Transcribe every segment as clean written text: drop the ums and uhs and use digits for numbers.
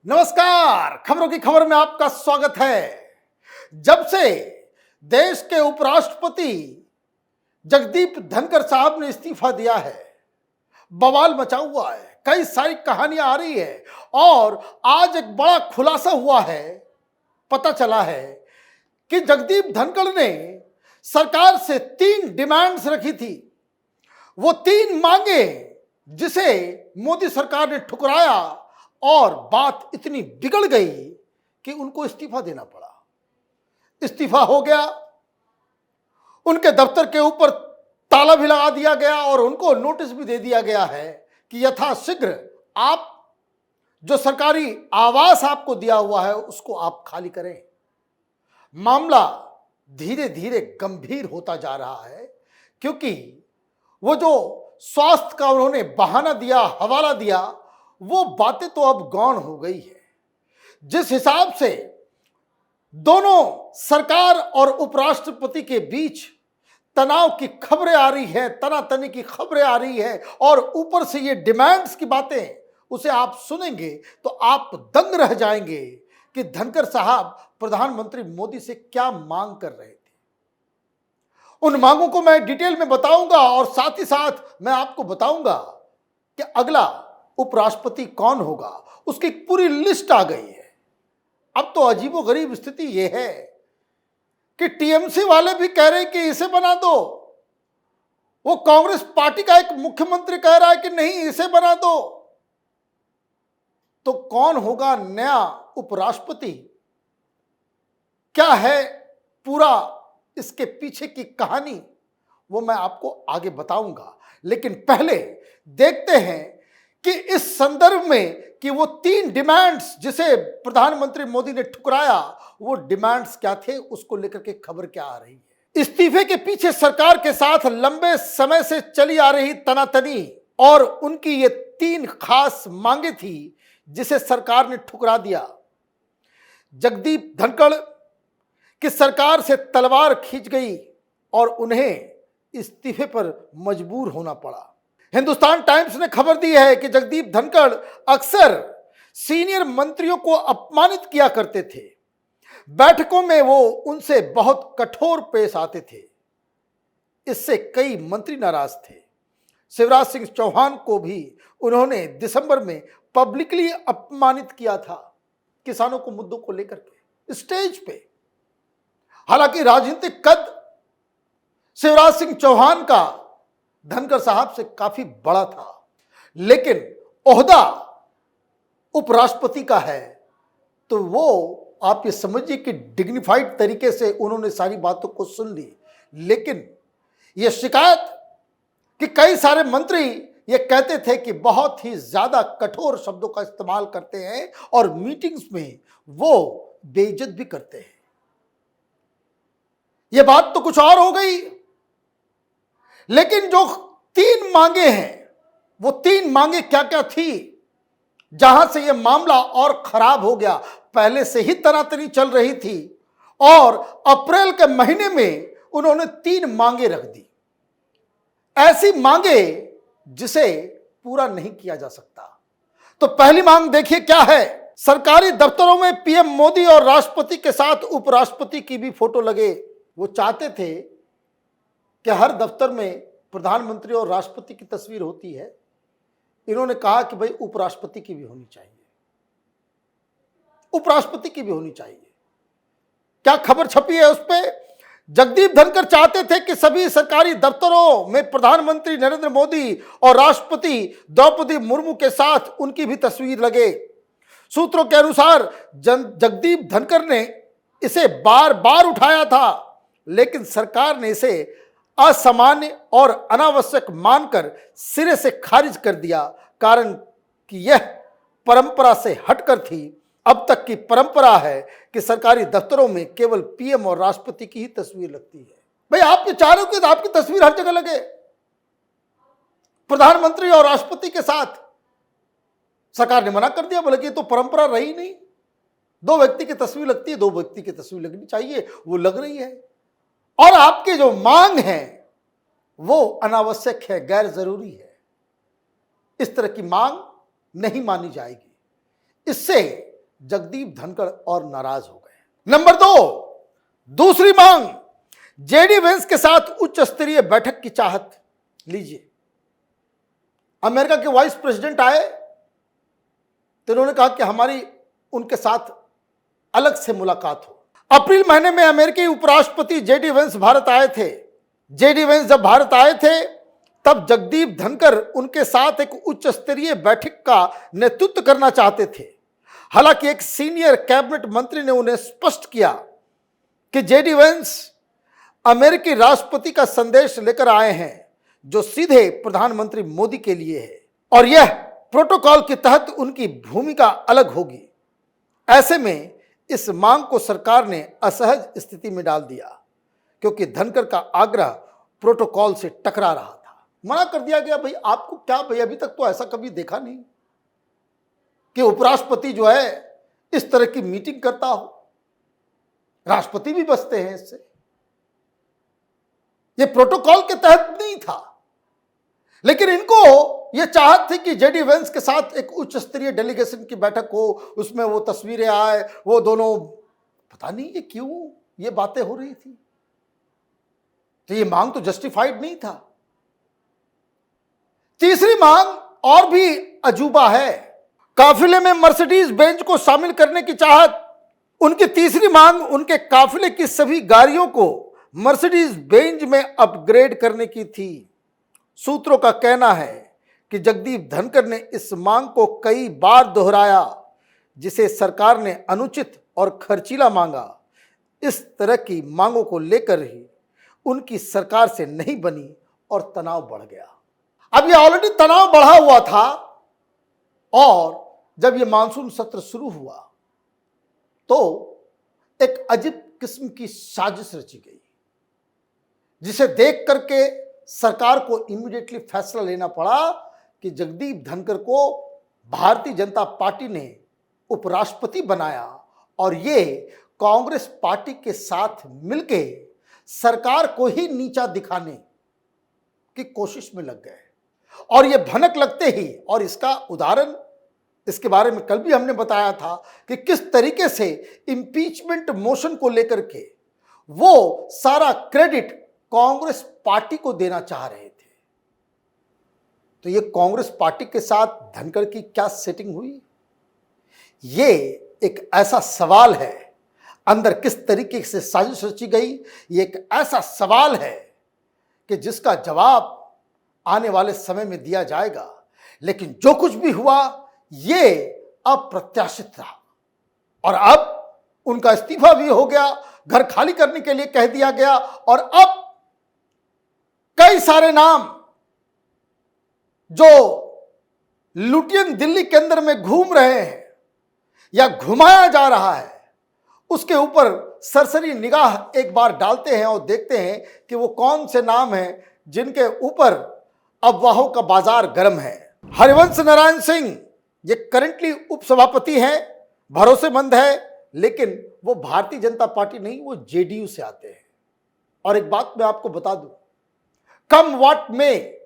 नमस्कार, खबरों की खबर में आपका स्वागत है। जब से देश के उपराष्ट्रपति जगदीप धनखड़ साहब ने इस्तीफा दिया है, बवाल मचा हुआ है। कई सारी कहानियां आ रही है और आज एक बड़ा खुलासा हुआ है। पता चला है कि जगदीप धनखड़ ने सरकार से 3 डिमांड्स रखी थी। वो 3 मांगे जिसे मोदी सरकार ने ठुकराया और बात इतनी बिगड़ गई कि उनको इस्तीफा देना पड़ा। इस्तीफा हो गया, उनके दफ्तर के ऊपर ताला भी लगा दिया गया और उनको नोटिस भी दे दिया गया है कि यथाशीघ्र आप जो सरकारी आवास आपको दिया हुआ है उसको आप खाली करें। मामला धीरे धीरे गंभीर होता जा रहा है क्योंकि वो जो स्वास्थ्य का उन्होंने बहाना दिया, हवाला दिया, वो बातें तो अब गौण हो गई है। जिस हिसाब से दोनों सरकार और उपराष्ट्रपति के बीच तनाव की खबरें आ रही है, तनातनी की खबरें आ रही है और ऊपर से ये डिमांड्स की बातें, उसे आप सुनेंगे तो आप दंग रह जाएंगे कि धनखड़ साहब प्रधानमंत्री मोदी से क्या मांग कर रहे थे। उन मांगों को मैं डिटेल में बताऊंगा और साथ ही साथ मैं आपको बताऊंगा कि अगला उपराष्ट्रपति कौन होगा। उसकी पूरी लिस्ट आ गई है। अब तो अजीबोगरीब स्थिति यह है कि टीएमसी वाले भी कह रहे हैं कि इसे बना दो, वो कांग्रेस पार्टी का एक मुख्यमंत्री कह रहा है कि नहीं इसे बना दो। तो कौन होगा नया उपराष्ट्रपति, क्या है पूरा इसके पीछे की कहानी, वो मैं आपको आगे बताऊंगा। लेकिन पहले देखते हैं कि इस संदर्भ में कि वो 3 डिमांड्स जिसे प्रधानमंत्री मोदी ने ठुकराया, वो डिमांड्स क्या थे, उसको लेकर के खबर क्या आ रही है। इस्तीफे के पीछे सरकार के साथ लंबे समय से चली आ रही तनातनी और उनकी ये 3 खास मांगे थी जिसे सरकार ने ठुकरा दिया। जगदीप धनखड़ की सरकार से तलवार खींच गई और उन्हें इस्तीफे पर मजबूर होना पड़ा। हिंदुस्तान टाइम्स ने खबर दी है कि जगदीप धनखड़ अक्सर सीनियर मंत्रियों को अपमानित किया करते थे। बैठकों में वो उनसे बहुत कठोर पेश आते थे। इससे कई मंत्री नाराज थे। शिवराज सिंह चौहान को भी उन्होंने दिसंबर में पब्लिकली अपमानित किया था किसानों को मुद्दों को लेकर के स्टेज पे। हालांकि राजनीतिक कद शिवराज सिंह चौहान का धनखड़ साहब से काफी बड़ा था, लेकिन ओहदा उपराष्ट्रपति का है तो वो आप ये समझिए कि डिग्निफाइड तरीके से उन्होंने सारी बातों को सुन ली। लेकिन ये शिकायत कि कई सारे मंत्री ये कहते थे कि बहुत ही ज्यादा कठोर शब्दों का इस्तेमाल करते हैं और मीटिंग्स में वो बेइज्जत भी करते हैं। ये बात तो कुछ और हो गई। लेकिन जो 3 मांगे हैं, वो 3 मांगे क्या क्या थी, जहां से यह मामला और खराब हो गया। पहले से ही तनातनी चल रही थी और अप्रैल के महीने में उन्होंने 3 मांगे रख दी। ऐसी मांगे जिसे पूरा नहीं किया जा सकता। तो पहली मांग देखिए क्या है। सरकारी दफ्तरों में पीएम मोदी और राष्ट्रपति के साथ उपराष्ट्रपति की भी फोटो लगे। वो चाहते थे कि हर दफ्तर में प्रधानमंत्री और राष्ट्रपति की तस्वीर होती है। इन्होंने कहा कि भाई उपराष्ट्रपति की भी होनी चाहिए, उपराष्ट्रपति की भी होनी चाहिए। क्या खबर छपी है उस पर? जगदीप धनखड़ चाहते थे कि सभी सरकारी दफ्तरों में प्रधानमंत्री नरेंद्र मोदी और राष्ट्रपति द्रौपदी मुर्मू के साथ उनकी भी तस्वीर लगे। सूत्रों के अनुसार जगदीप धनखड़ ने इसे बार बार उठाया था, लेकिन सरकार ने इसे असामान्य और अनावश्यक मानकर सिरे से खारिज कर दिया। कारण कि यह परंपरा से हटकर थी। अब तक की परंपरा है कि सरकारी दफ्तरों में केवल पीएम और राष्ट्रपति की ही तस्वीर लगती है। भाई आपके चारों की आपकी तस्वीर हर जगह लगे, प्रधानमंत्री और राष्ट्रपति के साथ। सरकार ने मना कर दिया, बोले कि ये तो परंपरा रही नहीं। 2 व्यक्ति की तस्वीर लगती है, 2 व्यक्ति की तस्वीर लगनी चाहिए, वो लग रही है। और आपकी जो मांग है वो अनावश्यक है, गैर जरूरी है। इस तरह की मांग नहीं मानी जाएगी। इससे जगदीप धनखड़ और नाराज हो गए। नंबर 2, दूसरी मांग, जेडी वेंस के साथ उच्च स्तरीय बैठक की चाहत। लीजिए, अमेरिका के वाइस प्रेसिडेंट आए तो उन्होंने कहा कि हमारी उनके साथ अलग से मुलाकात हो। अप्रैल महीने में अमेरिकी उपराष्ट्रपति जेडी वेंस भारत आए थे। जेडी वेंस जब भारत आए थे तब जगदीप धनखड़ उनके साथ एक उच्च स्तरीय बैठक का नेतृत्व करना चाहते थे। हालांकि एक सीनियर कैबिनेट मंत्री ने उन्हें स्पष्ट किया कि जेडी वेंस अमेरिकी राष्ट्रपति का संदेश लेकर आए हैं जो सीधे प्रधानमंत्री मोदी के लिए है और यह प्रोटोकॉल के तहत उनकी भूमिका अलग होगी। ऐसे में इस मांग को सरकार ने असहज स्थिति में डाल दिया क्योंकि धनखड़ का आग्रह प्रोटोकॉल से टकरा रहा था। मना कर दिया गया, भाई आपको क्या, भाई अभी तक तो ऐसा कभी देखा नहीं कि उपराष्ट्रपति जो है इस तरह की मीटिंग करता हो। राष्ट्रपति भी बचते हैं इससे, ये प्रोटोकॉल के तहत नहीं था। लेकिन इनको यह चाहत थी कि जेडी वेंस के साथ एक उच्च स्तरीय डेलीगेशन की बैठक हो, उसमें वो तस्वीरें आए, वो दोनों, पता नहीं ये क्यों ये बातें हो रही थी। तो ये मांग तो जस्टिफाइड नहीं था। तीसरी मांग और भी अजूबा है, काफिले में मर्सिडीज बेंज को शामिल करने की चाहत। उनकी तीसरी मांग उनके काफिले की सभी गाड़ियों को मर्सिडीज बेंज में अपग्रेड करने की थी। सूत्रों का कहना है कि जगदीप धनखड़ ने इस मांग को कई बार दोहराया जिसे सरकार ने अनुचित और खर्चीला मांगा। इस तरह की मांगों को लेकर ही उनकी सरकार से नहीं बनी और तनाव बढ़ गया। अब ये ऑलरेडी तनाव बढ़ा हुआ था और जब ये मानसून सत्र शुरू हुआ तो एक अजीब किस्म की साजिश रची गई जिसे देख करके सरकार को इमीडिएटली फैसला लेना पड़ा कि जगदीप धनखड़ को भारतीय जनता पार्टी ने उपराष्ट्रपति बनाया और ये कांग्रेस पार्टी के साथ मिलके सरकार को ही नीचा दिखाने की कोशिश में लग गए। और ये भनक लगते ही, और इसका उदाहरण, इसके बारे में कल भी हमने बताया था कि किस तरीके से इंपीचमेंट मोशन को लेकर के वो सारा क्रेडिट कांग्रेस पार्टी को देना चाह रहे थे। तो ये कांग्रेस पार्टी के साथ धनखड़ की क्या सेटिंग हुई, ये एक ऐसा सवाल है। अंदर किस तरीके से साजिश रची गई, ये एक ऐसा सवाल है कि जिसका जवाब आने वाले समय में दिया जाएगा। लेकिन जो कुछ भी हुआ ये अप्रत्याशित था और अब उनका इस्तीफा भी हो गया, घर खाली करने के लिए कह दिया गया और अब कई सारे नाम जो लुटियन दिल्ली के अंदर में घूम रहे हैं या घुमाया जा रहा है उसके ऊपर सरसरी निगाह एक बार डालते हैं और देखते हैं कि वो कौन से नाम हैं जिनके ऊपर अफवाहों का बाजार गर्म है। हरिवंश नारायण सिंह ये करंटली उपसभापति हैं, भरोसेमंद है, लेकिन वो भारतीय जनता पार्टी नहीं, वो जेडीयू से आते हैं। और एक बात मैं आपको बता दूं, कम वाट में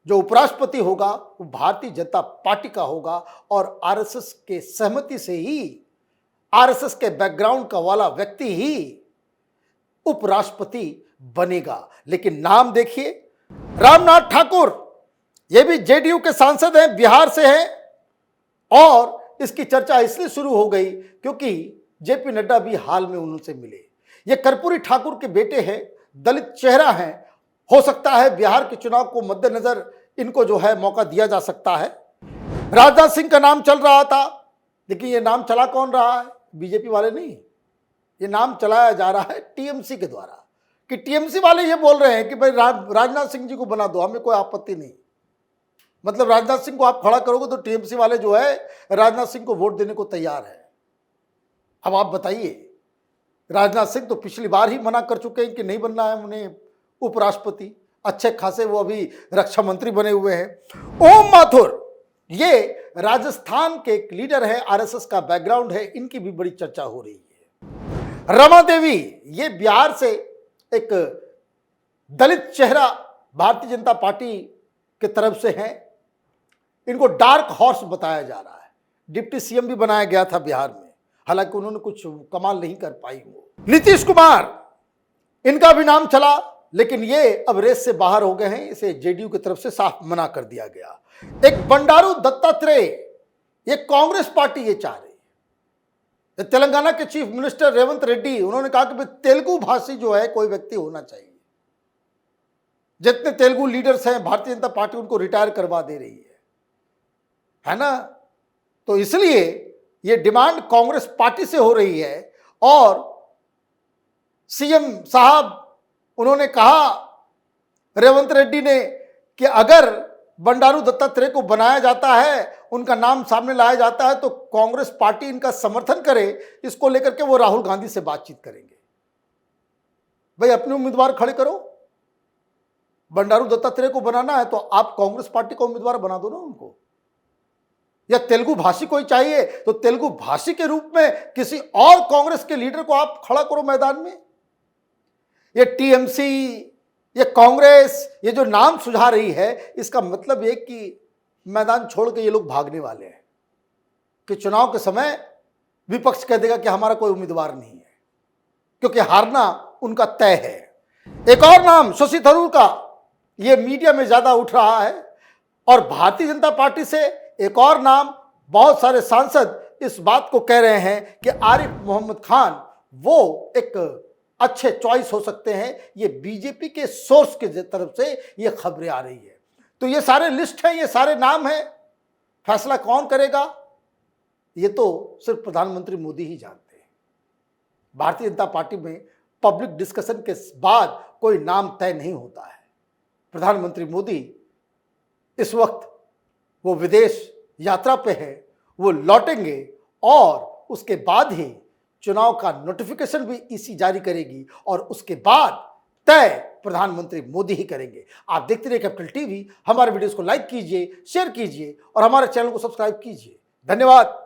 जो उपराष्ट्रपति होगा वो भारतीय जनता पार्टी का होगा और आरएसएस के सहमति से ही, आरएसएस के बैकग्राउंड का वाला व्यक्ति ही उपराष्ट्रपति बनेगा। लेकिन नाम देखिए, रामनाथ ठाकुर, ये भी जेडीयू के सांसद हैं, बिहार से हैं और इसकी चर्चा इसलिए शुरू हो गई क्योंकि जेपी नड्डा भी हाल में उनसे मिले। ये कर्पूरी ठाकुर के बेटे हैं, दलित चेहरा हैं, हो सकता है बिहार के चुनाव को मद्देनजर इनको जो है मौका दिया जा सकता है। राजनाथ सिंह का नाम चल रहा था, लेकिन ये नाम चला कौन रहा है, बीजेपी वाले नहीं, ये नाम चलाया जा रहा है टीएमसी के द्वारा, कि टीएमसी वाले ये बोल रहे हैं कि भाई राजनाथ सिंह जी को बना दो, हमें कोई आपत्ति नहीं। मतलब राजनाथ सिंह को आप खड़ा करोगे तो टीएमसी वाले जो है राजनाथ सिंह को वोट देने को तैयार है। अब आप बताइए, राजनाथ सिंह तो पिछली बार ही मना कर चुके हैं कि नहीं बनना है उन्हें उपराष्ट्रपति, अच्छे खासे वो अभी रक्षा मंत्री बने हुए हैं। ओम माथुर ये राजस्थान के एक लीडर है, आरएसएस का बैकग्राउंड है, इनकी भी बड़ी चर्चा हो रही है। रमा देवी ये बिहार से एक दलित चेहरा भारतीय जनता पार्टी की तरफ से हैं, इनको डार्क हॉर्स बताया जा रहा है, डिप्टी सीएम भी बनाया गया था बिहार में। हालांकि उन्होंने कुछ कमाल नहीं कर पाई वो। नीतीश कुमार, इनका भी नाम चला, लेकिन ये अब रेस से बाहर हो गए हैं, इसे जेडीयू की तरफ से साफ मना कर दिया गया। एक बंडारू दत्तात्रेय, ये कांग्रेस पार्टी ये चाह रही है। तेलंगाना के चीफ मिनिस्टर रेवंत रेड्डी, उन्होंने कहा कि तेलुगु भाषी जो है कोई व्यक्ति होना चाहिए। जितने तेलुगु लीडर्स हैं, भारतीय जनता पार्टी उनको रिटायर करवा दे रही है ना। तो इसलिए ये डिमांड कांग्रेस पार्टी से हो रही है और सीएम साहब उन्होंने कहा रेवंत रेड्डी ने कि अगर बंडारू दत्तात्रेय को बनाया जाता है, उनका नाम सामने लाया जाता है, तो कांग्रेस पार्टी इनका समर्थन करे। इसको लेकर के वो राहुल गांधी से बातचीत करेंगे। भाई अपने उम्मीदवार खड़े करो। बंडारू दत्तात्रेय को बनाना है तो आप कांग्रेस पार्टी का उम्मीदवार बना दो ना उनको। या तेलुगु भाषी कोई चाहिए तो तेलुगु भाषी के रूप में किसी और कांग्रेस के लीडर को आप खड़ा करो मैदान में। ये टीएमसी, ये कांग्रेस, ये जो नाम सुझा रही है, इसका मतलब ये कि मैदान छोड़ के ये लोग भागने वाले हैं कि चुनाव के समय विपक्ष कह देगा कि हमारा कोई उम्मीदवार नहीं है, क्योंकि हारना उनका तय है। एक और नाम शशि थरूर का, ये मीडिया में ज्यादा उठ रहा है। और भारतीय जनता पार्टी से एक और नाम, बहुत सारे सांसद इस बात को कह रहे हैं कि आरिफ मोहम्मद खान वो एक अच्छे चॉइस हो सकते हैं। ये बीजेपी के सोर्स के तरफ से ये खबरें आ रही है। तो ये सारे लिस्ट हैं, ये सारे नाम हैं। फैसला कौन करेगा ये तो सिर्फ प्रधानमंत्री मोदी ही जानते हैं। भारतीय जनता पार्टी में पब्लिक डिस्कशन के बाद कोई नाम तय नहीं होता है। प्रधानमंत्री मोदी इस वक्त वो विदेश यात्रा पे है, वो लौटेंगे और उसके बाद ही चुनाव का नोटिफिकेशन भी ईसी जारी करेगी और उसके बाद तय प्रधानमंत्री मोदी ही करेंगे। आप देखते रहिए कैपिटल टीवी। हमारे वीडियोस को लाइक कीजिए, शेयर कीजिए और हमारे चैनल को सब्सक्राइब कीजिए। धन्यवाद।